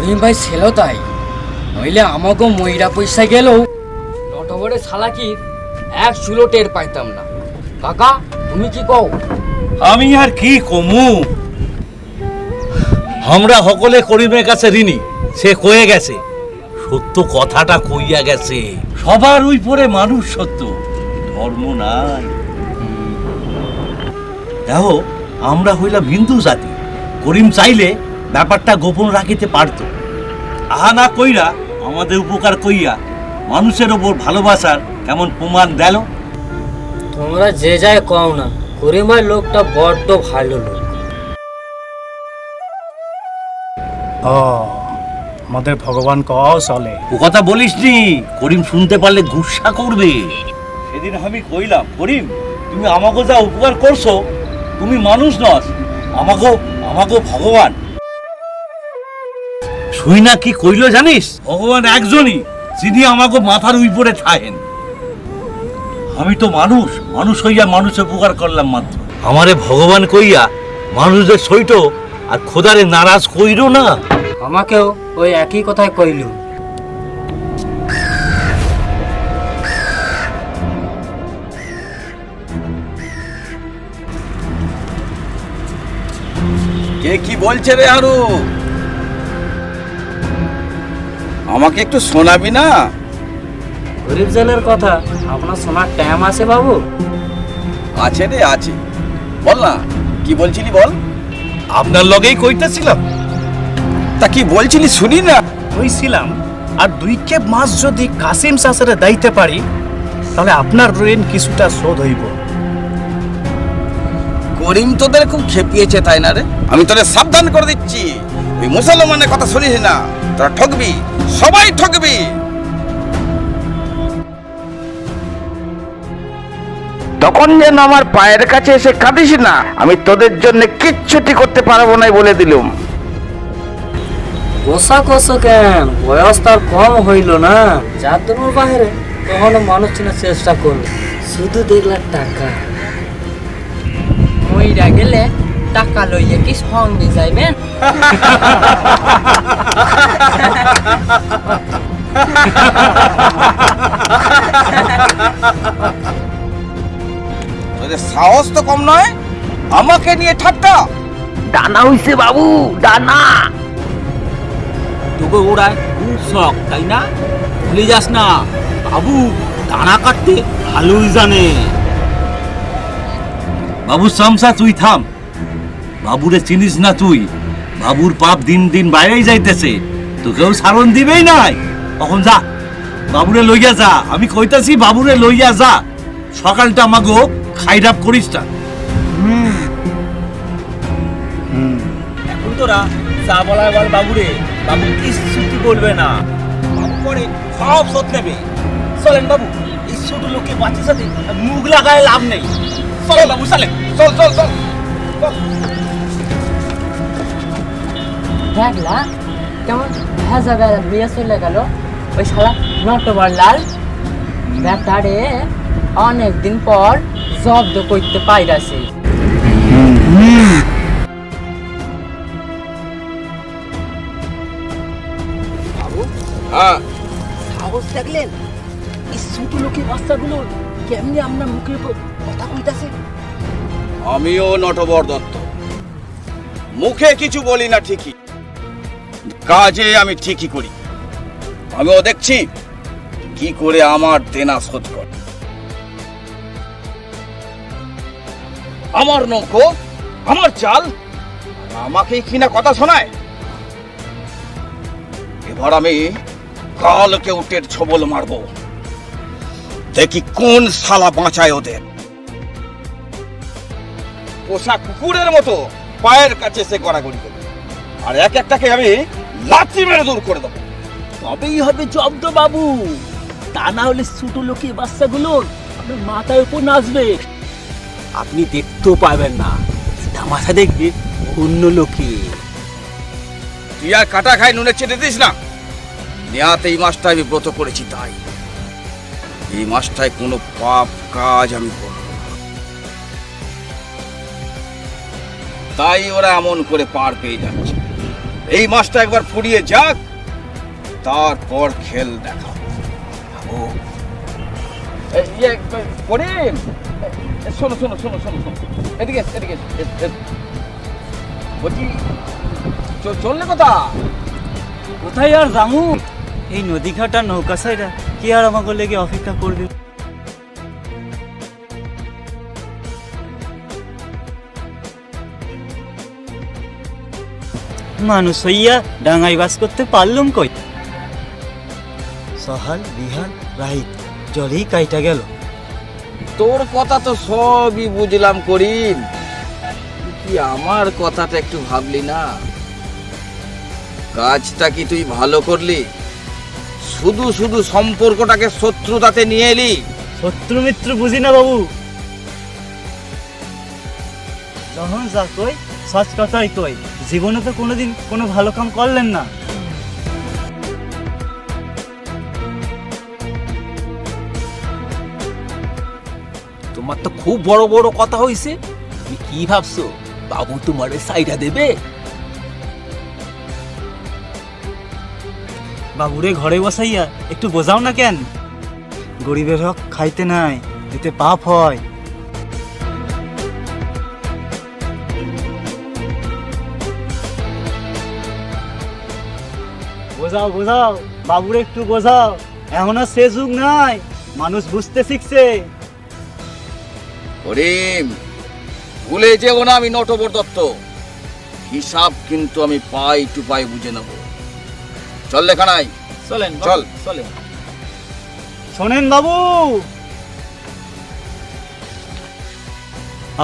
করিম ভাই ছিল তাই, নইলে আমাকেও ময়রা পয়সা গেলেও নটবরে শালাকির এক চুলো টের পাইতাম না। কাকা তুমি কি কও? আমি আর কি কমু, আমরা সকলে করিমের কাছে ঋণী। সে কয়ে গেছে, সত্য কথাটা কইয়া গেছে, সবার ওই পরে মানুষ সত্য, ধর্ম নাই। দেখো আমরা হইলাম হিন্দু জাতি, করিম চাইলে ব্যাপারটা গোপন রাখিতে পারত। আহা না কইরা আমাদের উপকার কইয়া মানুষের ওপর ভালোবাসার কেমন প্রমাণ দিল। তোমরা যে যায় কও না, করিম ভাই লোকটা বড্ড ভালো লোক। ও আমাদের ভগবান কও চলে। ও কথা বলিস নি, করিম শুনতে পারলে গুসা করবে। সেদিন আমি কইলাম, করিম তুমি আমাকে যা উপকার করছো, তুমি মানুষ নস, আমাকে ভগবান। শুই না কি কইল জানিস, ভগবান একজনই, যিনি আমাকে মাথার উপরে থাকেন। আমি তো মানুষ হইয়া মানুষের উপকার করলাম মাত্র। আমারে ভগবান কইয়া মানুষদের সইট আর খোদারে নারাজ কইরো না। আমাকেও ওই একই কথাই কইল। কে কি বলছে রে আরু? আমাকে একটু শোনাবি না? গরিব জেলের কথা আপনার শোনার টাইম আছে বাবু? আছে রে আছে, বল না কি বলছিলি বল। আপনার লগেই কইতেছিলাম। তা কি বলছিলি শুনি না। হইছিলাম আর 2 কেপ মাস যদি কাসিম চাচারে দাইতে পারি, তাহলে আপনার ঋণ কিছুটা শোধ হইব। করিম তোদের খুব খেপিয়েছে তাই না রে? আমি তোদের সাবধান করে দিচ্ছি, ওই মুসলমানের কথা শুনিস না, তোরা ঠকবি, সবাই ঠকবি। তখন যেন আমার পায়ের কাছে এসে কাঁদিস না, আমি তোদের জন্য কিচ্ছুটি করতে পারবো না বলে দিলুম। কোসা কোসো কেন, বয়স তার কম হইল না। যার তোমার বাহিরে কখনো মানুষ চেনার চেষ্টা করবে, শুধু দেখলাম টাকা। ময়রা গেলে টাকা লইয়া কি সঙ্গে যাইবেন? তোদের সাহস তো কম নয়, আমাকে নিয়ে ঠাট্টা। ডানা হইছে বাবু, ডানা। তোকে ওড়ায় খুব শখ তাই না? ভুলে যাস না, বাবু দানা কাটতে ভালোই জানে। বাবু শামসা তুই থাম, বাবুরে চিনিস না তুই? বাবুর পাপ দিন দিন বাইরেই যাইতেছে, তোকেও সারণ দিবেই নাই। তখন যা, বাবুরে লইয়া যা, আমি কইতাছি বাবুরে লইয়া যা। সকালটা আমাগো খাইরাপ করিস না। এখন তোরা যা বলার বল বাবুরে, বাবু কিছুই বলবে না, বাবু পরে সব শোধ নেবে। চলেন বাবু, এই ছোট লোকের বাচ্চার সাথে মুখ লাগায় লাভ নেই। চলেন বাবু, চলেন, চল চল চল। দেখলা কেমন ভেজা ভেজা বিয়ে চলে গেল ওই শালা নটবর লাল ব্যাটারে অনেকদিন পর জব্দ করতে পাইরাছে। হ্যাঁ, সাহস দেখলেন এই ছোট লোকের বাচ্চাগুলো কেমনি আপনার মুখের উপর কথা কইতাছে। আমিও নটবর দত্ত, মুখে কিছু বলি না ঠিকই, কাজে আমি ঠিকই করি। আমিও দেখছি কি করে আমার দেনা শোধ করে। আমার নৌকো, আমার চাল, আমাকেই কিনা কথা শোনায়। এবার আমি কালকে উটের ছবল মারবো, দেখি কোন শালা বাঁচায় ওদের। পোষা কুকুরের মতো পায়ের কাছে এসে গড়াগড়ি দেবে, আর এক একটাকে আমি লাথি মেরে দূর করে দেবো। তবেই হবে জব্দ বাবু, তা না হলে ছোট লোকের বাচ্চাগুলোর আপনার মাথার উপর নাচবে, আপনি দেখতেও পাবেন না। তামাশা দেখবে অন্য লোকে। তুই আর কাটা খাই নুনে চেটে দিস না। নেয়াতে এই মাসটায় আমি ব্রত করেছি, তাই এই মাসটায় কোনো পাপ কাজ আমি করব না। তাই ওরা এমন করে পার পেয়ে যাচ্ছে। এই মাসটা একবার ফুরিয়ে যাক, তারপর খেল দেখা। করিম, শোনো শোনো শোনো শোনো শোনো, এদিকে এদিকে বলছি, চললে কথা কোথায় আর রামু? এই নদীঘাট আর নৌকা সাইডা কি আর আমাকে লেগে অপেক্ষা করবে? মানুষ হইয়া ডাঙাই বাস করতে পারলুম কই? সহাল বিহাল রাহিত জলেই কাইটা গেল। তোর কথা তো সবই বুঝলাম করিম, কি আমার কথাটা একটু ভাবলি না? কাজটা কি তুই ভালো করলি? শুধু শুধু সম্পর্কটাকে শত্রুতাতে নিয়ে এলি। শত্রু মিত্র বুঝি না বাবু, যখন যা কই সৎ কথাই কই। জীবনে তো কোনোদিন কোনো ভালো কাম করলেন না। তোমার তো খুব বড় বড় কথা হইছে। তুমি কি ভাবছো বাবু তোমার সাইডা দেবে? বাবুরে ঘরে বসাইয়া একটু বোঝাও না কেন? গরিবের হক খাইতে নাই, এতে পাপ হয়। বোঝাও বোঝাও, বাবুরে একটু বোঝাও। এখনো সে যুগ নাই, মানুষ বুঝতে শিখছে। করিম, ভুলে যেও না আমি নটবর দত্ত। হিসাব কিন্তু আমি পাই টু পাই বুঝে নেব। চল লেখানাই, চলেন চল। চলেন। শোনেন বাবু,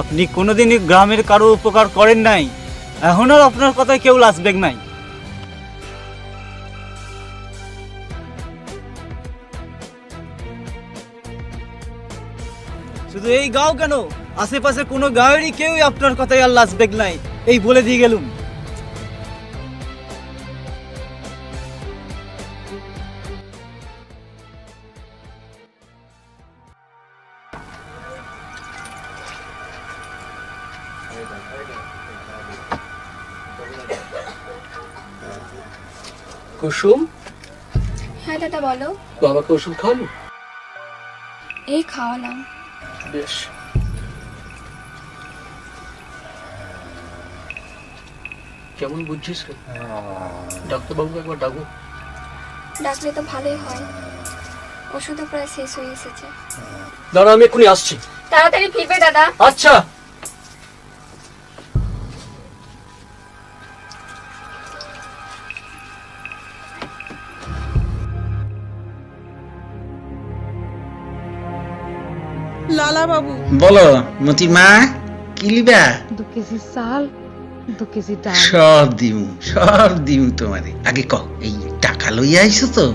আপনি কোনোদিনই গ্রামের কারো উপকার করেন নাই, এখন আর আপনার কথায় কেউ লাজবেক নাই। শুধু এই গাঁও কেন, আশেপাশে কোনো গাঁয়েরই কেউই আপনার কথায় আর লাজবেক নাই, এই বলে দিয়ে গেলুম। কুসুম, হ্যাঁ দাদা বলো। বাবাকে ওষুধ খাওয়ালো? এই খাওয়ালাম। বেশ। কেমন বুঝছিস রে? ডাক্তারবাবুকে একবার ডাকো। ডাকলে তো ভালোই হয়, ওষুধও প্রায় শেষ হয়ে এসেছে। দাঁড়া, আমি এক্ষুনি আসছি। তাড়াতাড়ি ফিরবে দাদা। আচ্ছা। লালা বাবু, বলো মতি মা, কি লিবা? 2 কেজি চাল, 2 কেজি ডাল। সব দিমু তোমারে। আগে কও, এই টাকা লইয়া আইছো তো?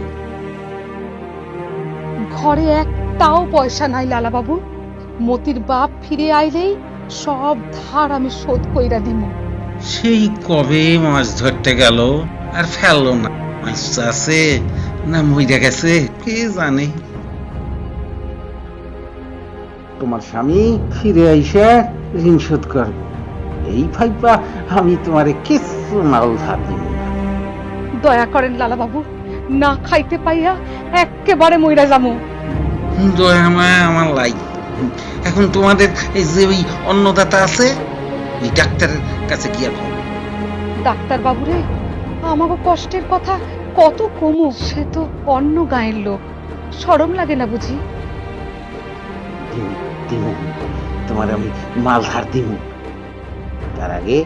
ঘরে একটাও পয়সা নাই লালা বাবু। মতির বাপ ফিরে আইলেই সব ধার আমি শোধ কইরা দিমু। সেই কবে মাছ ধরতে গেল আর ফেললো না। মাছ আছে না মইরা গেছে কে জানে। তোমার স্বামী ফিরে আইসা ঋণ শোধ করবে, এই ভাইবা আমি তোমারে কিছু মাল ধার দিব না। দয়া করেন লালা বাবু, না খাইতে পাইয়া একেবারে মইরা যামু। দয়া মায়া আমার লাই। এখন তোমাদের এই যে ওই অন্নদাতা আছে, ওই ডাক্তারের কাছে গিয়া কও। ডাক্তার বাবুরে, আমাকে কষ্টের কথা কত কমু। সে তো অন্য গায়ের লোক, শরম লাগে না বুঝি? দিমু, তোমার আমি মাল ধার দিমু। তার আগে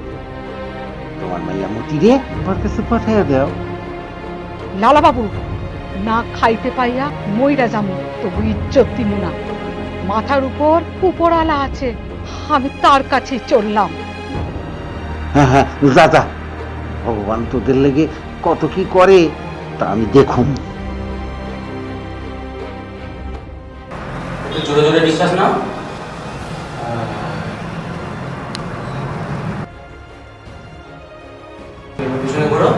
তোমার মাইয়া মতিরে আমার কাছে পাঠাইয়া দাও। লালা বাবু, না খাইতে পাইয়া মইরা যামু, তবু ইজ্জত দিমু না। মাথার উপর উপরালা আছে, আমি তার কাছে চললাম। হ্যাঁ হ্যাঁ, যা, ভগবান তোদের লেগে কত কি করে তা আমি দেখুম। জোরে জোরে নিঃশ্বাস নাও। পিছনে ঘোরো।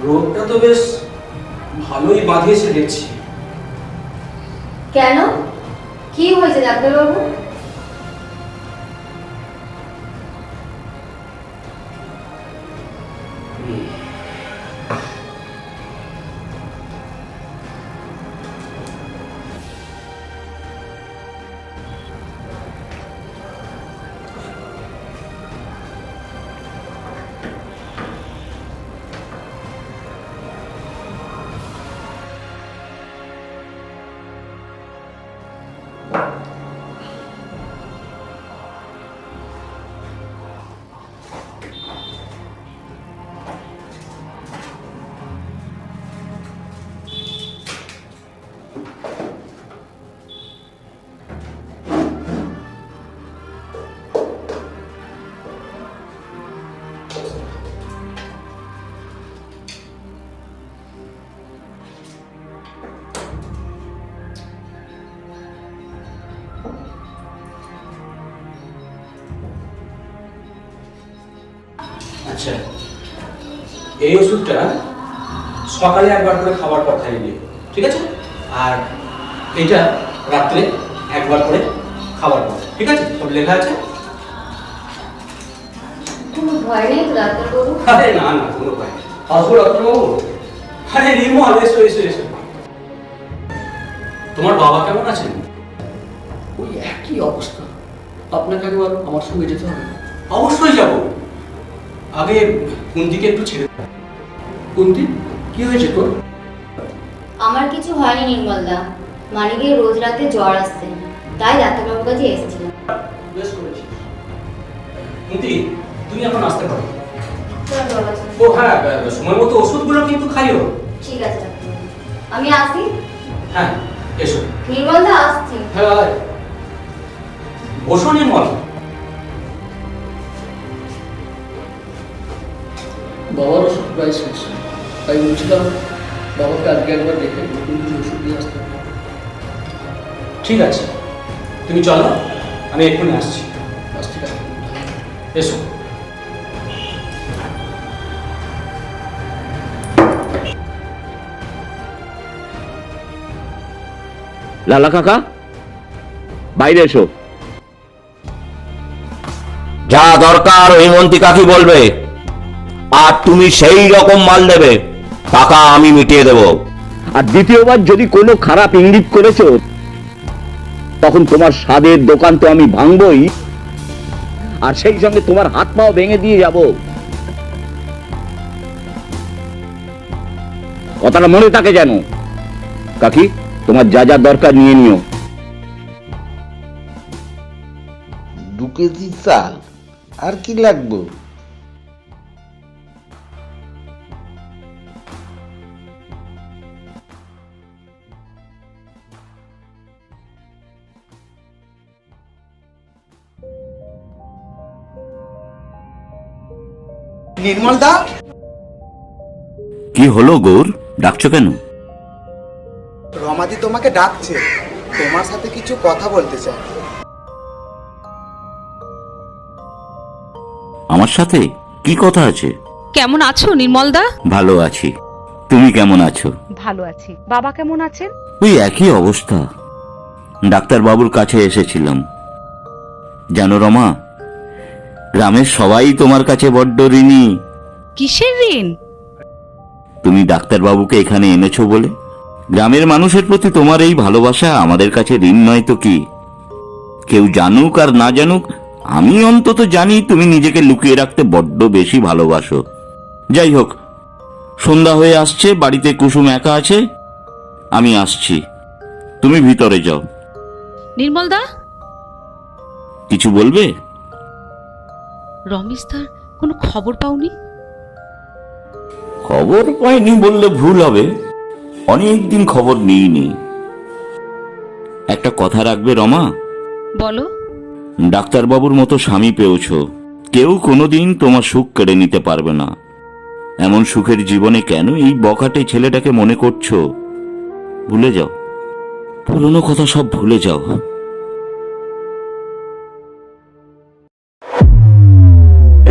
রোগটা তো বেশ ভালোই বাঁধিয়েছে দেখছি। কেন, কি হয়েছে ডাক্তারবাবু? আচ্ছা, এই ওষুধটা সকালে একবার করে খাবার পর খাইয়ে দিও, ঠিক আছে? আর এটা রাত্রে একবার করে খাবার পর, ঠিক আছে? সব লেখা আছে। কোনো ভয় নেই তো ডাক্তারবাবু? আরে না না, কোনো ভয় নেই। আসবো ডাক্তারবাবু? আরে নির্মল, এসো এসো এসো। তোমার বাবা কেমন আছেন? ওই একই অবস্থা। আপনাকে একবার আমার সঙ্গে যেতে হবে। অবশ্যই যাব। আগে কুন্তিকে একটু ছেড়ে দাও। কুন্তি, কি হয়েছে তোর? আমার কিছু হয়নি নির্মলদা, মানিকের রোজ রাতে জ্বর আসছে, তাই ডাক্তারবাবুর কাছে এসেছিলাম। বেশ করেছিস। কুন্তি, তুমি এখন আসতে পারো। চলো বাবা, চলো। ও হ্যাঁ, সময় মতো ওষুধগুলো কিন্তু খাইও। ঠিক আছে ডাক্তারবাবু, আমি আসি। হ্যাঁ, এসো। নির্মলদা, আসছি। হ্যাঁ, বসো নির্মল। বাবার ওষুধ প্রায় শেষ, তাই বলছিলাম বাবাকে আজকে একবার দেখে নতুন কিছু ওষুধ দিয়ে আসতে হবে। ঠিক আছে, তুমি চলো, আমি এক্ষুনি আসছি। আসছি ডাক্তার। এসো। লালা কাকা, বাইরে এসো। যা দরকার হেমন্তী কাকি বলবে, আর তুমি সেই রকম মাল দেবে, টাকা আমি মিটিয়ে দেব। আর দ্বিতীয়বার যদি কোনো খারাপ ইঙ্গিত করেছো, তখন তোমার স্বাদের দোকান তো আমি ভাঙবই, আর সেই সঙ্গে তোমার হাত পাও ভেঙে দিয়ে যাব। কথাটা মনে থাকে যেন। কাকি, তোমার যা যা দরকার নিয়ে নিও। 2 কেজি চাল আর কি লাগবে? নির্মল দা, কি হলো গৌর, ডাকছো কেন? রমাদি তোমাকে ডাকছে, তোমার সাথে কিছু কথা বলতে চাই। আমার সাথে কি কথা আছে? কেমন আছো নির্মলদা? ভালো আছি, তুমি কেমন আছো? ভালো আছি। বাবা কেমন আছেন? ওই একই অবস্থা। ডাক্তার বাবুর কাছে এসেছিলাম। জানো রমা, গ্রামের সবাই তোমার কাছে বড্ড ঋণী। কিসের ঋণ? তুমি ডাক্তার বাবুকে এখানে এনেছো বলে। গ্রামের মানুষের প্রতি তোমার এই ভালোবাসা আমাদের কাছে ঋণ নয় তো কি। কেউ জানুক আর না জানুক, আমি অন্তত জানি তুমি নিজেকে লুকিয়ে রাখতে বড্ড বেশি ভালোবাসো। যাই হোক, সন্ধ্যা হয়ে আসছে, বাড়িতে কুসুম একা আছে, আমি আসছি, তুমি ভিতরে যাও। নির্মলদা, কিছু বলবে? রমেশদার কোনো খবর পাওনি? খবর পাইনি বললে ভুল হবে, অনেকদিন খবর নিইনি। একটা কথা রাখবে রমা? বলো। ডাক্তারবাবুর মতো স্বামী পেয়েছ, কেউ কোনোদিন তোমার সুখ কেড়ে নিতে পারবে না। এমন সুখের জীবনে কেন এই বখাটে ছেলেটাকে মনে করছো? ভুলে যাও, পুরনো কথা সব ভুলে যাও।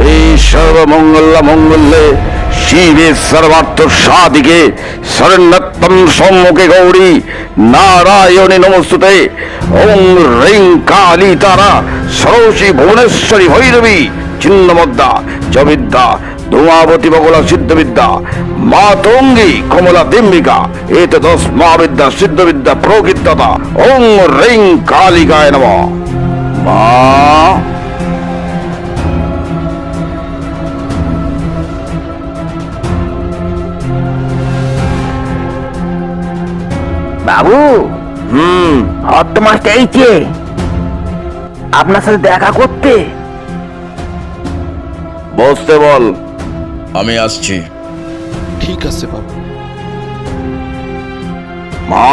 এই সর্বমঙ্গল মঙ্গলে शिवे सर्वार्थ साधिके शरण्यत्वं सम्मुखे गौरी नारायणी नमस्तुते ओम ह्रीं काली तारा सरोषि भुवनेश्वरी भैरवी चिन्नमद्दा जविद्या धूमावती बगला सिद्ध विद्या मातंगी कमला दिम्बिका एतदस्मा विद्या सिद्ध विद्या प्रोकितता ओम ह्रीं कालिकाय नमः मा বাবু হট্ট মাস্টার এইছে আপনার সাথে দেখা করতে। বসতে বল, আমি আসছি। ঠিক আছে বাবু। মা,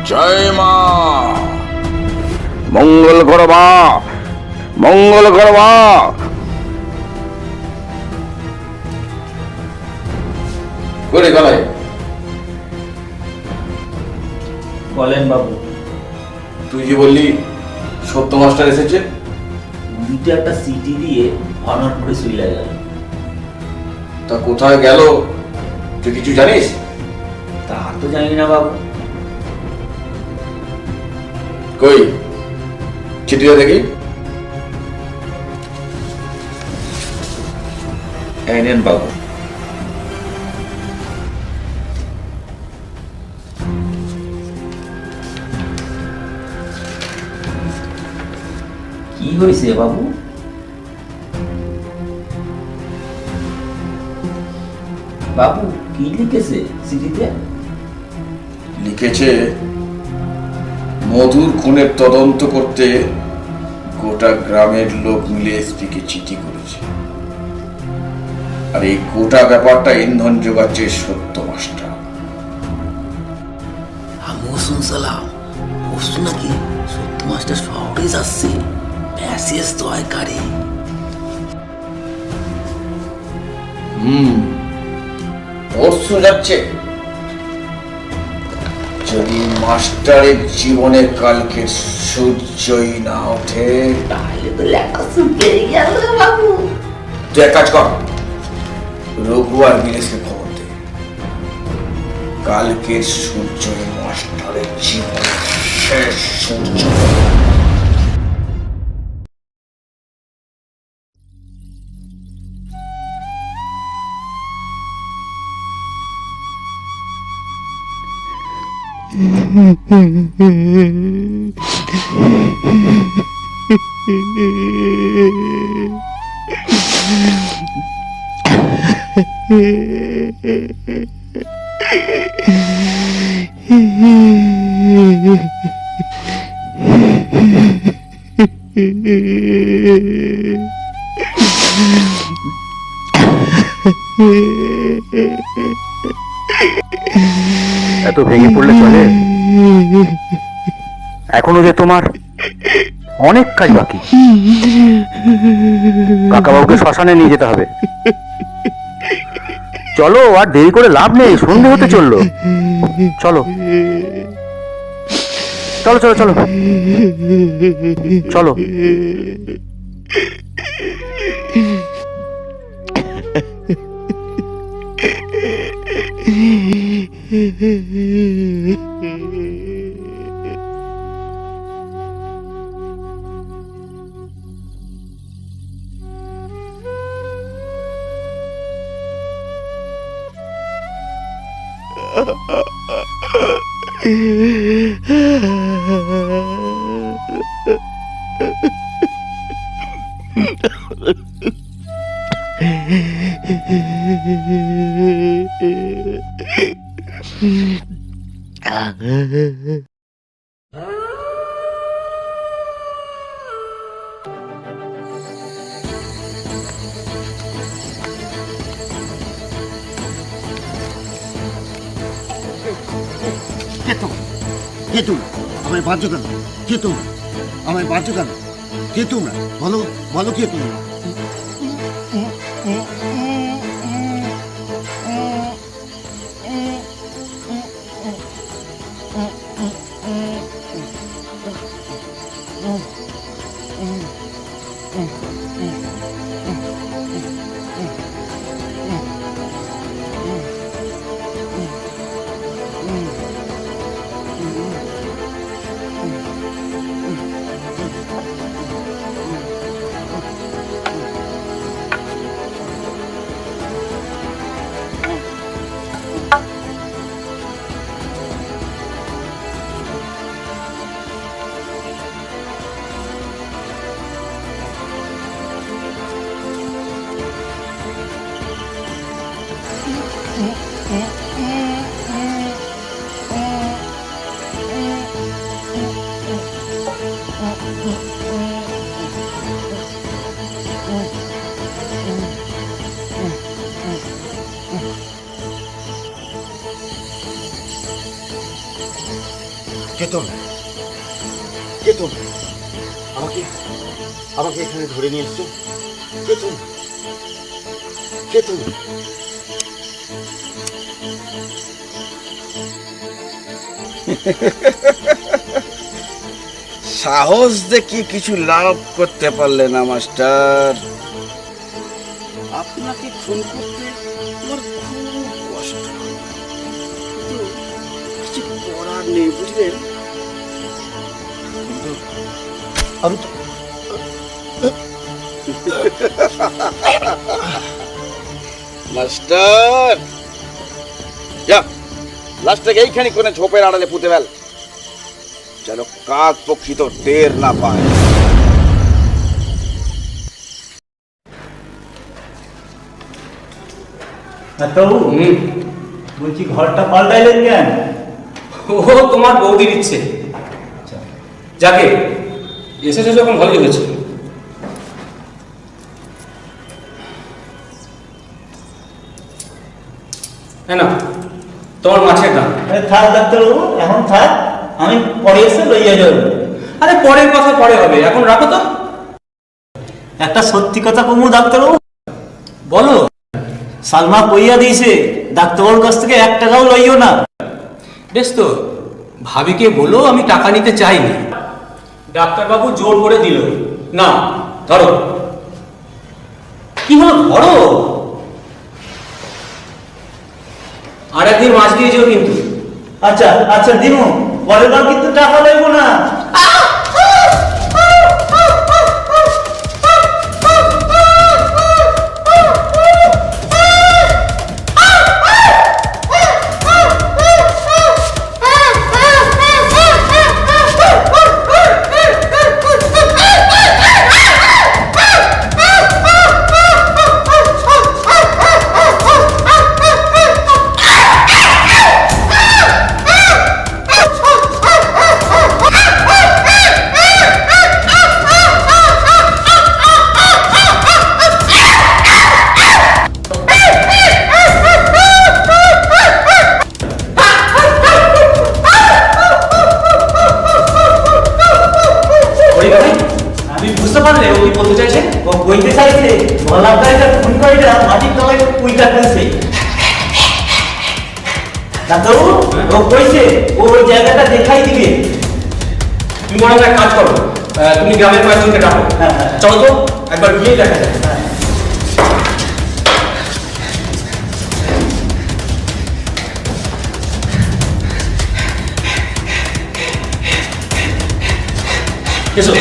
জয় মা, মঙ্গল কর মা, মঙ্গল কর মা। করে গলায় বলেন বাবু। তুই যে বললি সত্য মাস্টার এসেছে, দুটো একটা সিটি দিয়ে অনর করে চলে গেল। তা কোথায় গেল তুই কিছু জানিস? তা তো জানি না বাবু। কই চিঠিটা দেখি। এই নেন বাবু। কি হয়েছে বাবু? বাবু কি লিখেছে চিঠিতে? লিখেছে মধুর খুনের তদন্ত করতে গোটা গ্রামের লোক মিলে এসপিকে চিঠি করেছে, আর এই গোটা ব্যাপারটা ইন্ধন যোগাচ্ছে সত্য মাস্টার। আমিও শুনছিলাম পরশু নাকি সত্য মাস্টার শহরে যাচ্ছে, মেসেজ তো হয় কারে। পরশু যাচ্ছে। যদি মাস্টারের জীবনে কালকে সূর্যই না ওঠে তাহলে তো লেখা শুকিয়ে গেল বাবু। তুই এক কাজ কর, রঘু আর নীলেশকে খবর দে, কালকের সূর্য মাস্টারের জীবনের শেষ সূর্য। এত ভেঙে পড়লে চলে? এখনো যে তোমার অনেক কাজ বাকি। কাকাবাবুকে শ্মশানে নিয়ে যেতে হবে। চলো, আর দেরি করে লাভ নেই, সন্ধে হতে চললো। চলো চলো চলো চলো চলো। কে তোমরা? আমায় বাঁধছো কেন? কে তোমরা? আমায় বাঁধছো কেন? কে তোমরা? বলো বলো, কে তোমরা? কে তোমরা? কে তোমরা? আমাকে আমাকে এখানে ধরে নিয়ে এসছো? কে তোমরা? কে তোমরা? সাহস দেখি কিছু লাভ করতে পারলে না মাস্টার। আপনাকে খুন করতে আমার খুব কষ্ট, কিন্তু কিছু করার নেই, বুঝলেন? আমি তো মাস্টার, যা লাশটাকে এইখানে কোনে ঝোপের আড়ালে পুঁতে ফেল, যেন কাক পক্ষী তো টের না পায়। বলছি ঘরটা পাল্টাইলেন কেন? ও তোমার বৌদির ইচ্ছে। যাকে এসেছে যখন ভালোই হয়েছে। হ্যাঁ না, তোমার মাছের দাম। থাক ডাক্তারবাবু, এখন থাক, আমি পরে এসে লইয়া যাব। আরে পরের কথা পরে হবে, এখন রাখো তো। একটা সত্যি কথা কমু ডাক্তারবাবু, বলো। সালমা কইয়া দিয়েছে ডাক্তারবাবুর কাছ থেকে 1 টাকাও লইও না। বেশ তো, ভাবিকে বলো আমি টাকা নিতে চাইনি। ডাক্তারবাবু জোর করে দিল। না, ধরো। কি হলো, ধরো। আর একদিন মাছ দিয়ে যেও কিন্তু। আচ্ছা আচ্ছা দিমু, পরের বার কিন্তু টাকা লইব না। আমি বুঝতে পারলে ও কি বলতে চাইছে। ও কইতে চাইছে গলার গাড়িটা ফোন কইরা মাটির তলায় কুইটা ফেলছে। ডাক্তারবাবু, ও কইছে ও ওই জায়গাটা দেখাই দিবে। তুমি মনে হয় এক কাজ করো, তুমি গ্রামের কয়েকজনকে ডাকো। চলো তো একবার গিয়ে দেখা যায়। এসো।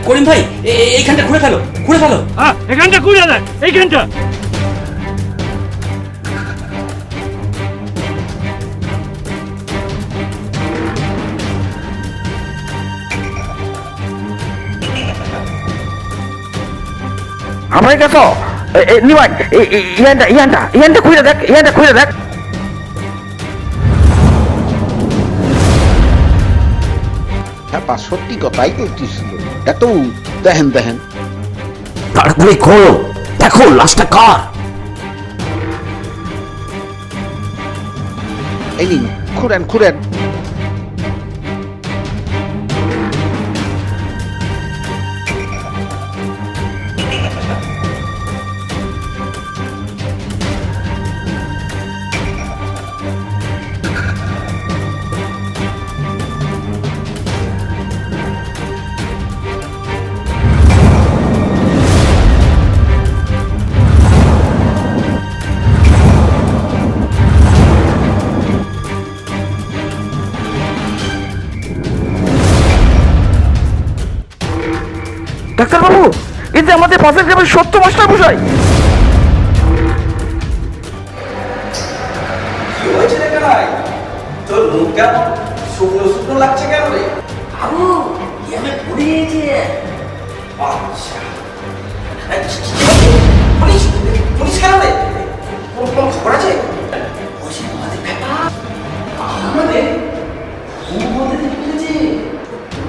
করিম ভাই, এইখানটা ঘুরে ফেলো, ঘুরে ফেলো। হ্যাঁ, এখানটা ঘুরে দেখ, এইখানটা। আমার কাছে নিবাই ইয়ানটা খুঁজে দেখ, ইয়ানটা খুঁজে দেখ। হ্যাঁ, সত্যি কথাই করতেছিল। এত দেখেন দেখেন, তাড়াতাড়ি খোলো, দেখো লাশটা কার। এই নিন, খুঁড়েন খুঁড়েন। ডাক্তারবাবু, এতে আমাদের পাশের গ্রামের সত্য মাস্টার মশাই। কি হয়েছে রে কানাই? তোর মুখ কেমন শুকনো শুকনো লাগছে কেন রে? বাবু আমি পড়িয়েছি। আচ্ছা, পুলিশ পুলিশ কেন রে? কোনো খবর আছে? আমাদের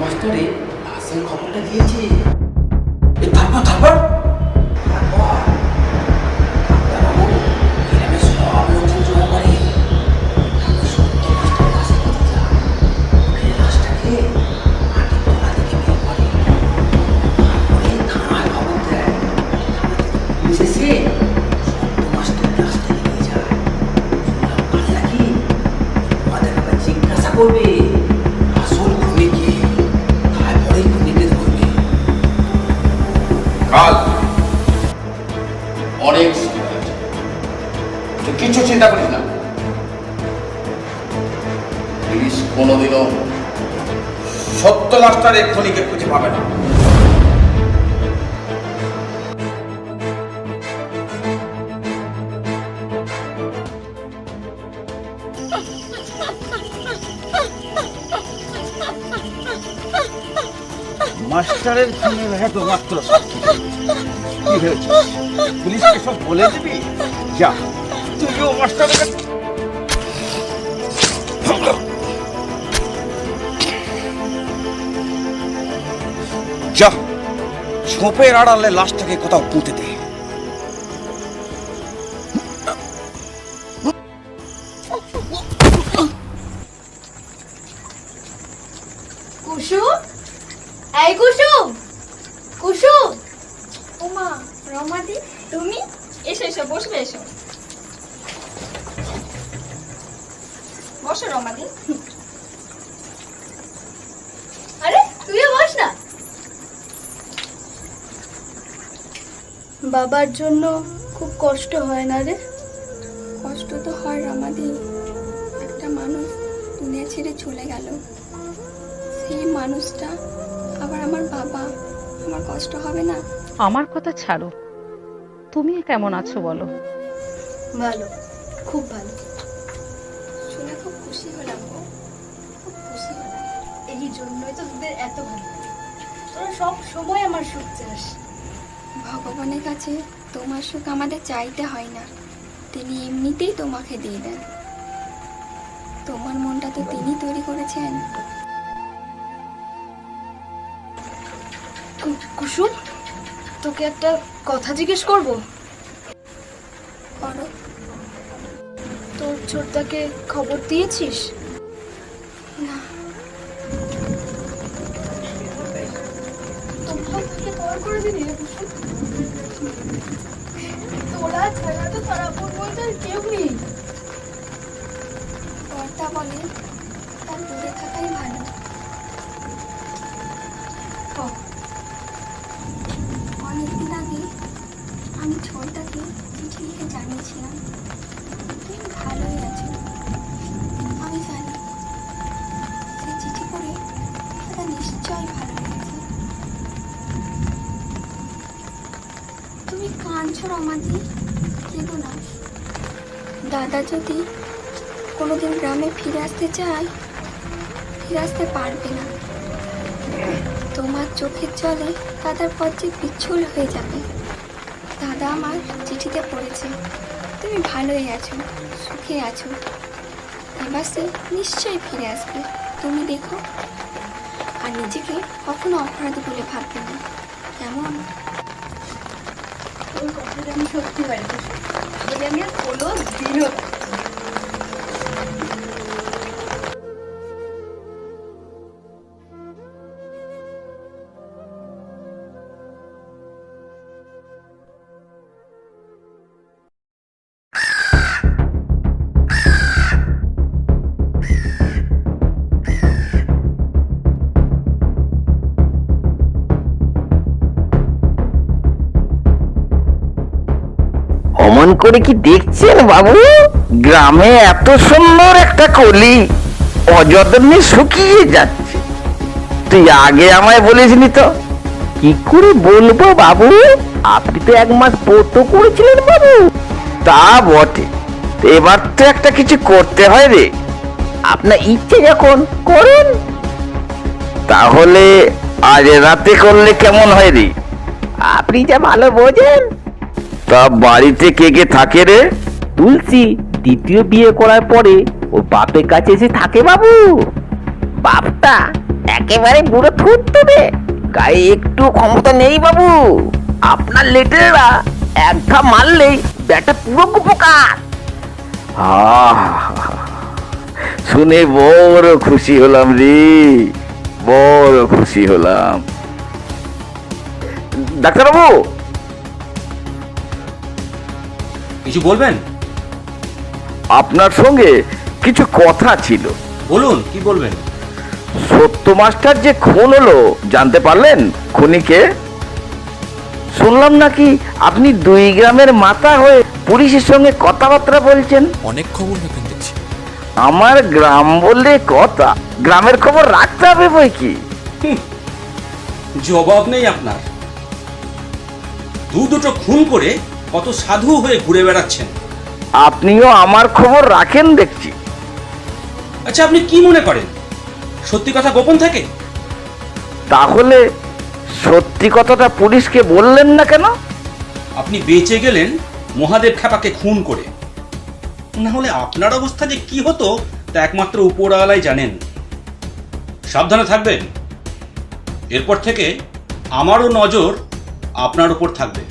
মাস্টারে আসল খবরটা দিয়েছে। তারপর তারপর সব লোকজন জমা করে সত্য মাস্টারের কাছে নিতে যায়। লাশটাকে মাটির তলা থেকে বের করে, তারপরে থানায় খবর দেয়। পুলিশ এসে সত্য মাস্টারের লাশটা নিয়ে যায়। শুনলাম নাকি আমাদের আবার জিজ্ঞাসা করবে আসল খুনি কে, তারপরে খুনিকে ধরবে। কাল অনেক সময় আছে, তুই কিছু চিন্তা করিস না। পুলিশ কোনোদিনও সত্য মাস্টারের খুনিকে খুঁজে পাবে না। মাস্টারের খুনের এত মাত্র সাক্ষী কি হয়েছে? পুলিশকে সব বলে দিবি? যা, তুইও মাস্টারের কাছে। যা, ছোপের আড়ালে লাশটাকে কোথাও পুঁতে দে। কুসুম, এই কুসুম, কুসুম। ওমা রমাদি, তুমি এসো এসো, বসবে, এসো বসো রমাদি। আরে তুইও বস না। বাবার জন্য খুব কষ্ট হয় না রে? কষ্ট তো হয় রমাদি, একটা মানুষ দুনিয়া ছেড়ে চলে গেল, সেই মানুষটা আবার আমার বাবা, আমার কষ্ট হবে না? আমার কথা ছাড়ো, তুমি কেমন আছো বলো? ভালো, খুব ভালো। শুনে খুব খুশি হলাম গো, খুব খুশি হলাম। এই জন্যই তো তোদের এত ভালো লাগে, তোরা সব সময় আমার সুখ চাস। ভগবানের কাছে তোমার সুখ আমাদের চাইতে হয় না, তিনি এমনিতেই তোমাকে দিয়ে দেন। তোমার মনটা তো তিনি তৈরি করেছেন। কুসুম, তোকে একটা কথা জিজ্ঞেস করবো? করো। তোর ছোটদাকে খবর দিয়েছিস? না। তোমরাও তাকে পর করে দিবি রে কুসুম? তোরা ছাড়া তো তার আপন বলতে আর কেউ নেই। কর্তা বলে তার দূরে থাকাই ভালো। অনেকদিন আগে আমি ছোটটাকে চিঠি লিখে জানিয়েছিলাম তুমি ভালোই আছো। আমি জানি সে চিঠি পড়ে দাদা নিশ্চয়ই ভালো লেগেছে। তুমি কাঁদছো রমাদি, কেঁদো না। দাদা যদি কোনোদিন গ্রামে ফিরে আসতে চায়, ফিরে আসতে পারবে না। তোমার চোখের জলে দাদার পথ যে পিছল হয়ে যাবে। দাদা আমার চিঠিতে পড়েছে তুমি ভালোই আছো, সুখে আছো। এবার সে নিশ্চয়ই ফিরে আসবে, তুমি দেখো। আর নিজেকে কখনো অপরাধী বলে ভাববে না, কেমন? ওই কথাটা আমি সত্যি পারি, তাহলে আমি আর কোনো দিনও অমন করে কি দেখছেন বাবু? গ্রামে এত সুন্দর একটা কলি অযত্নে শুকিয়ে যাচ্ছে। তুই আগে আমায় বলিসনি তো, কি করে বলবো বাবু, আপনি তো 1 মাস ব্রত করেছিলেন বাবু। তা বটে, এবার তো একটা কিছু করতে হয় রে। আপনার ইচ্ছে যখন করুন। তাহলে আজ রাতে করলে কেমন হয় রে? আপনি যা ভালো বোঝেন। তা বাড়িতে কে কে থাকে রে? তুলসী দ্বিতীয় বিয়ে করার পরে ও বাপের কাছে এসে থাকে বাবু। বাপটা একেবারে বুড়ো থুতথুতে, গায়ে একটু ক্ষমতা নেই বাবু। আপনার লেটেরা এক ঘা মারলেই ব্যাটা পুরো কুপকার। শুনে বড় খুশি হলাম রে, বড় খুশি হলাম। ডাক্তারবাবু, কিছু বলবেন? আপনার সঙ্গে কিছু কথা ছিল। বলুন, কি বলবেন? সত্য মাস্টার যে খুন হলো জানতে পারলেন? খুনিকে শুনলাম নাকি আপনি 2 গ্রামের মাথা হয়ে পুলিশের সঙ্গে কথাবার্তা বলছেন। অনেক খবর রাখেন দেখছি। আমার গ্রাম বললে কথা, গ্রামের খবর রাখতে হবে বই কি। জবাব নেই আপনার। দুটো খুন করে কত সাধু হয়ে ঘুরে বেড়াচ্ছেন। আপনিও আমার খবর রাখেন দেখছি। আচ্ছা, আপনি কি মনে করেন সত্যি কথা গোপন থাকে? তাহলে সত্যি কথাটা পুলিশকে বললেন না কেন? আপনি বেঁচে গেলেন মহাদেব খ্যাপাকে খুন করে, না হলে আপনার অবস্থা যে কি হতো তা একমাত্র উপরওয়ালাই জানেন। সাবধানে থাকবেন। এরপর থেকে আমারও নজর আপনার উপর থাকবে।